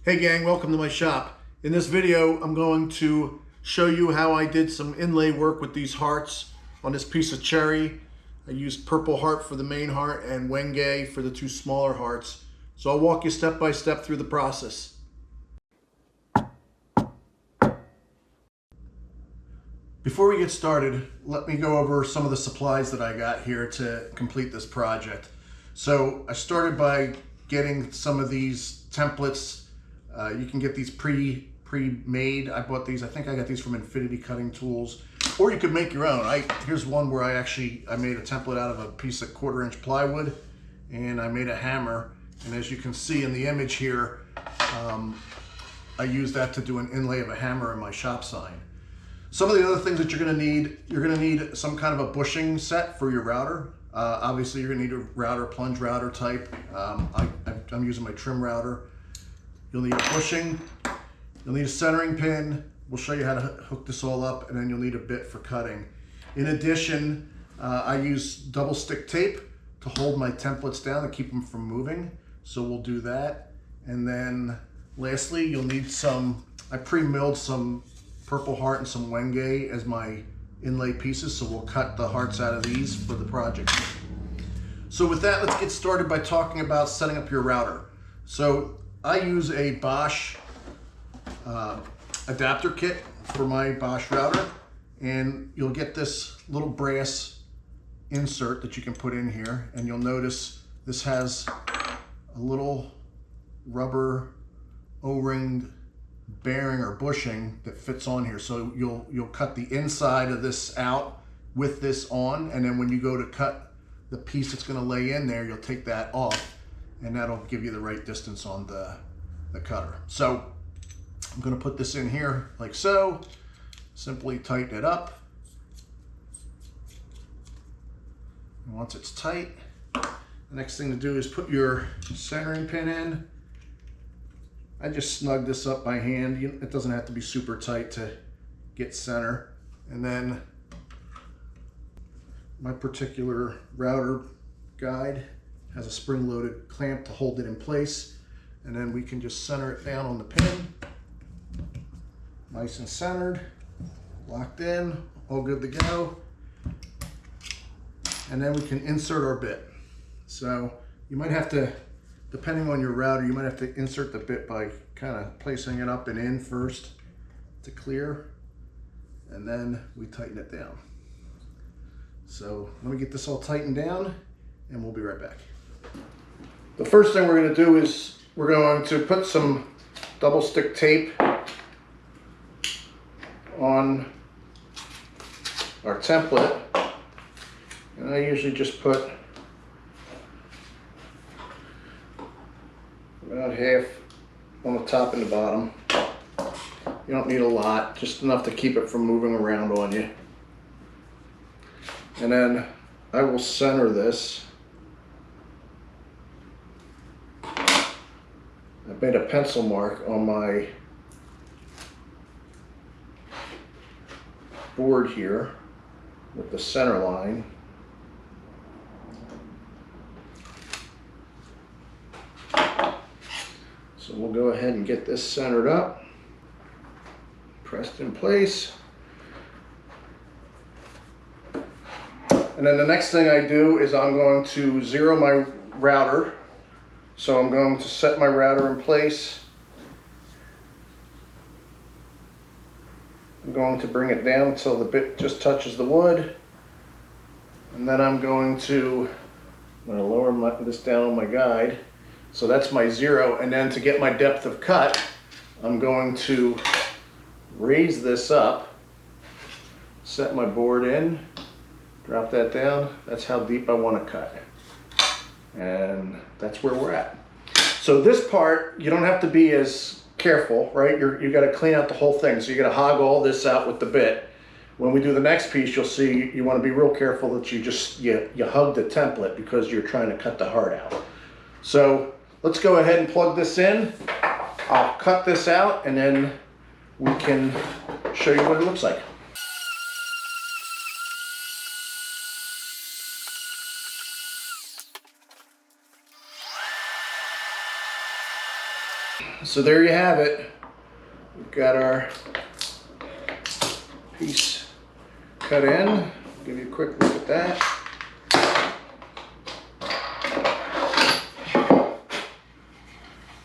Hey gang, welcome to my shop. In this video, I'm going to show you how I did some inlay work with these hearts on this piece of cherry. I used purple heart for the main heart and wenge for the two smaller hearts. So I'll walk you step by step through the process. Before we get started, let me go over some of the supplies that I got here to complete this project. So I started by getting some of these templates. You can get these pre-made. I bought these, I think I got these from Infinity Cutting Tools, or you could make your own. Here's one where I made a template out of a piece of 1/4-inch plywood, and I made a hammer. And as you can see in the image here, I used that to do an inlay of a hammer in my shop sign. Some of the other things that you're gonna need some kind of a bushing set for your router. Obviously you're gonna need a router, plunge router type. I'm using my trim router. You'll need a bushing, you'll need a centering pin. We'll show you how to hook this all up, and then you'll need a bit for cutting. In addition, I use double stick tape to hold my templates down and keep them from moving. So we'll do that. And then lastly, you'll need I pre-milled some purple heart and some wenge as my inlay pieces. So we'll cut the hearts out of these for the project. So with that, let's get started by talking about setting up your router. So I use a Bosch adapter kit for my Bosch router, and you'll get this little brass insert that you can put in here, and you'll notice this has a little rubber O-ring bearing or bushing that fits on here. So you'll cut the inside of this out with this on, and then when you go to cut the piece that's going to lay in there, you'll take that off, and that'll give you the right distance on the cutter. So I'm going to put this in here like so. Simply tighten it up. And once it's tight, the next thing to do is put your centering pin in. I just snug this up by hand. It doesn't have to be super tight to get center. And then my particular router guide has a spring-loaded clamp to hold it in place, and then we can just center it down on the pin. Nice and centered, locked in, all good to go. And then we can insert our bit. So you might have to, depending on your router, you might have to insert the bit by kind of placing it up and in first to clear, and then we tighten it down. So let me get this all tightened down, and we'll be right back. The first thing we're going to do is we're going to put some double stick tape on our template, and I usually just put about half on the top and the bottom. You don't need a lot, just enough to keep it from moving around on you. And then I will center this. I made a pencil mark on my board here with the center line. So we'll go ahead and get this centered up, pressed in place. And then the next thing I do is I'm going to zero my router. So I'm going to set my router in place. I'm going to bring it down until the bit just touches the wood. And then I'm going to lower this down on my guide. So that's my 0. And then to get my depth of cut, I'm going to raise this up, set my board in, drop that down. That's how deep I want to cut. And that's where we're at. So this part, you don't have to be as careful, right? You got to clean out the whole thing. So you got to hog all this out with the bit. When we do the next piece, you'll see you want to be real careful that you hug the template, because you're trying to cut the heart out. So let's go ahead and plug this in. I'll cut this out, and then we can show you what it looks like. So there you have it. We've got our piece cut in. Give you a quick look at that.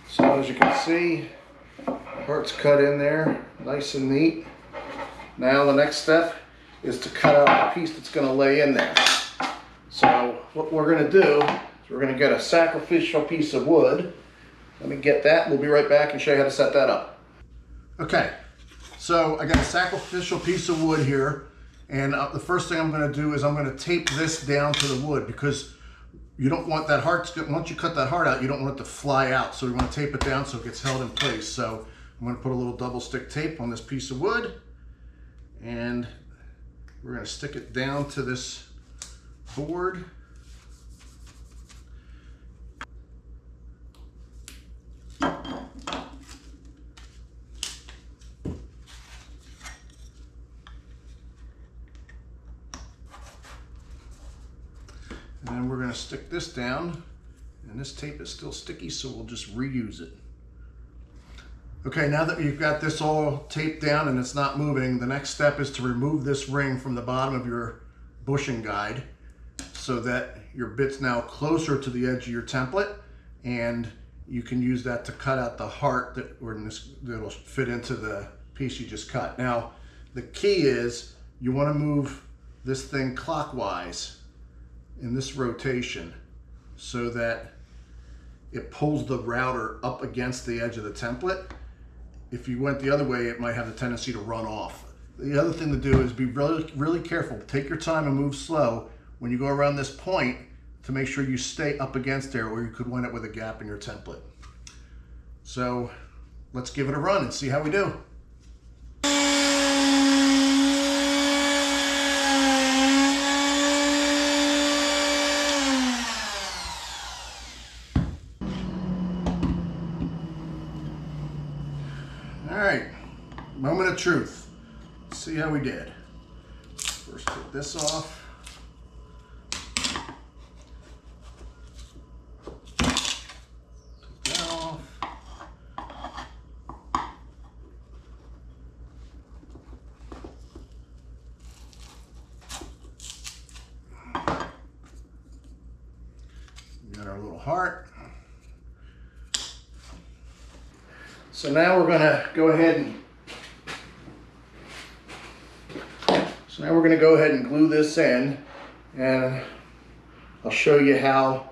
So as you can see, the heart's cut in there, nice and neat. Now the next step is to cut out the piece that's going to lay in there. So what we're going to do is we're going to get a sacrificial piece of wood. Let me get that. We'll be right back and show you how to set that up. Okay, so I got a sacrificial piece of wood here, and the first thing I'm going to do is I'm going to tape this down to the wood, because you don't want that heart, once you cut that heart out, you don't want it to fly out. So we want to tape it down so it gets held in place. So I'm going to put a little double stick tape on this piece of wood, and we're going to stick it down to this board. And then we're going to stick this down, and this tape is still sticky, so we'll just reuse it. Okay, now that you've got this all taped down and it's not moving, the next step is to remove this ring from the bottom of your bushing guide so that your bit's now closer to the edge of your template, and you can use that to cut out the heart that'll fit into the piece you just cut. Now, the key is you want to move this thing clockwise in this rotation so that it pulls the router up against the edge of the template. If you went the other way, it might have the tendency to run off. The other thing to do is be really careful. Take your time and move slow when you go around this point to make sure you stay up against there, or you could wind up with a gap in your template. So let's give it a run and see how we do. All right, moment of truth. Let's see how we did. First, take this off. Take that off. We got our little heart. So now we're going to go ahead and glue this in, and I'll show you how,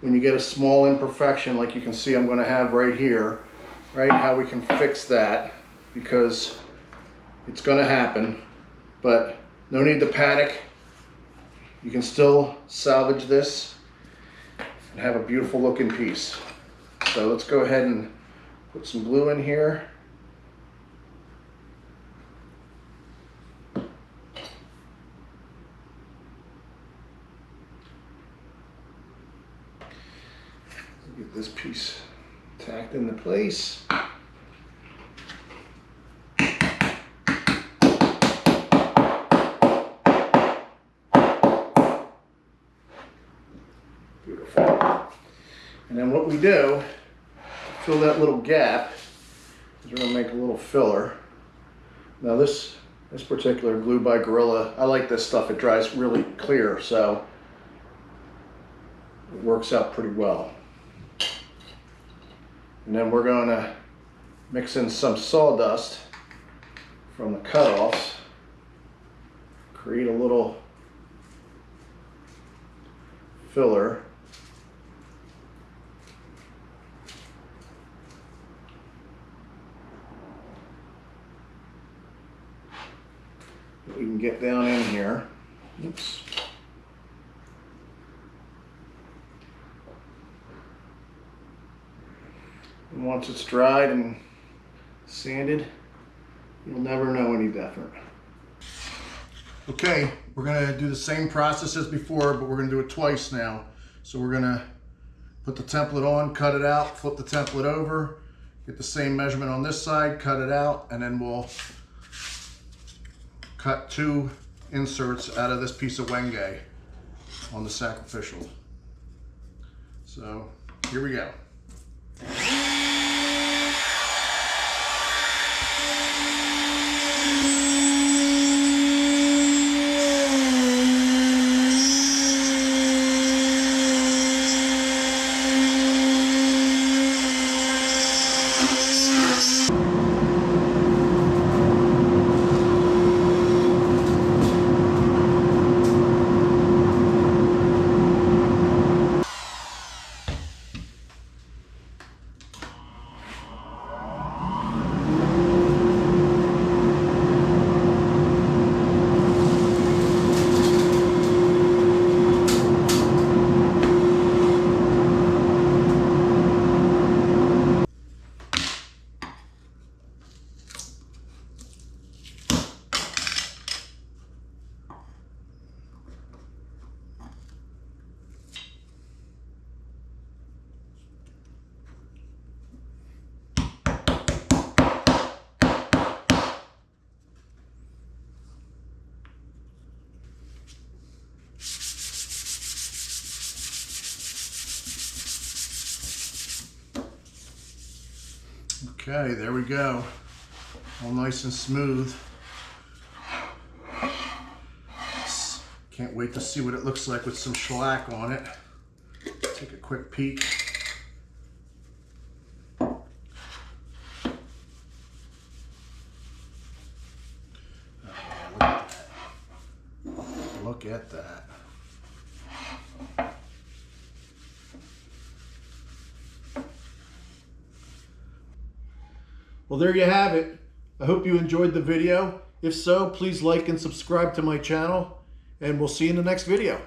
when you get a small imperfection like you can see I'm going to have right here, right, how we can fix that, because it's going to happen, but no need to panic. You can still salvage this and have a beautiful looking piece. So let's go ahead and put some glue in here. Get this piece tacked into place. Beautiful. And then what we do, fill that little gap, is we're going to make a little filler. Now this particular glue by Gorilla, I like this stuff. It dries really clear, so it works out pretty well. And then we're going to mix in some sawdust from the cutoffs, create a little filler. We can get down in here. Oops. And once it's dried and sanded, you'll never know any different. Okay, we're going to do the same process as before, but we're going to do it twice now. So we're going to put the template on, cut it out, flip the template over, get the same measurement on this side, cut it out, and then we'll cut 2 inserts out of this piece of wenge on the sacrificial. So here we go. Okay, there we go. All nice and smooth. Can't wait to see what it looks like with some shellac on it. Take a quick peek. Oh, yeah, look at that. Well, there you have it. I hope you enjoyed the video. If so, please like and subscribe to my channel, and we'll see you in the next video.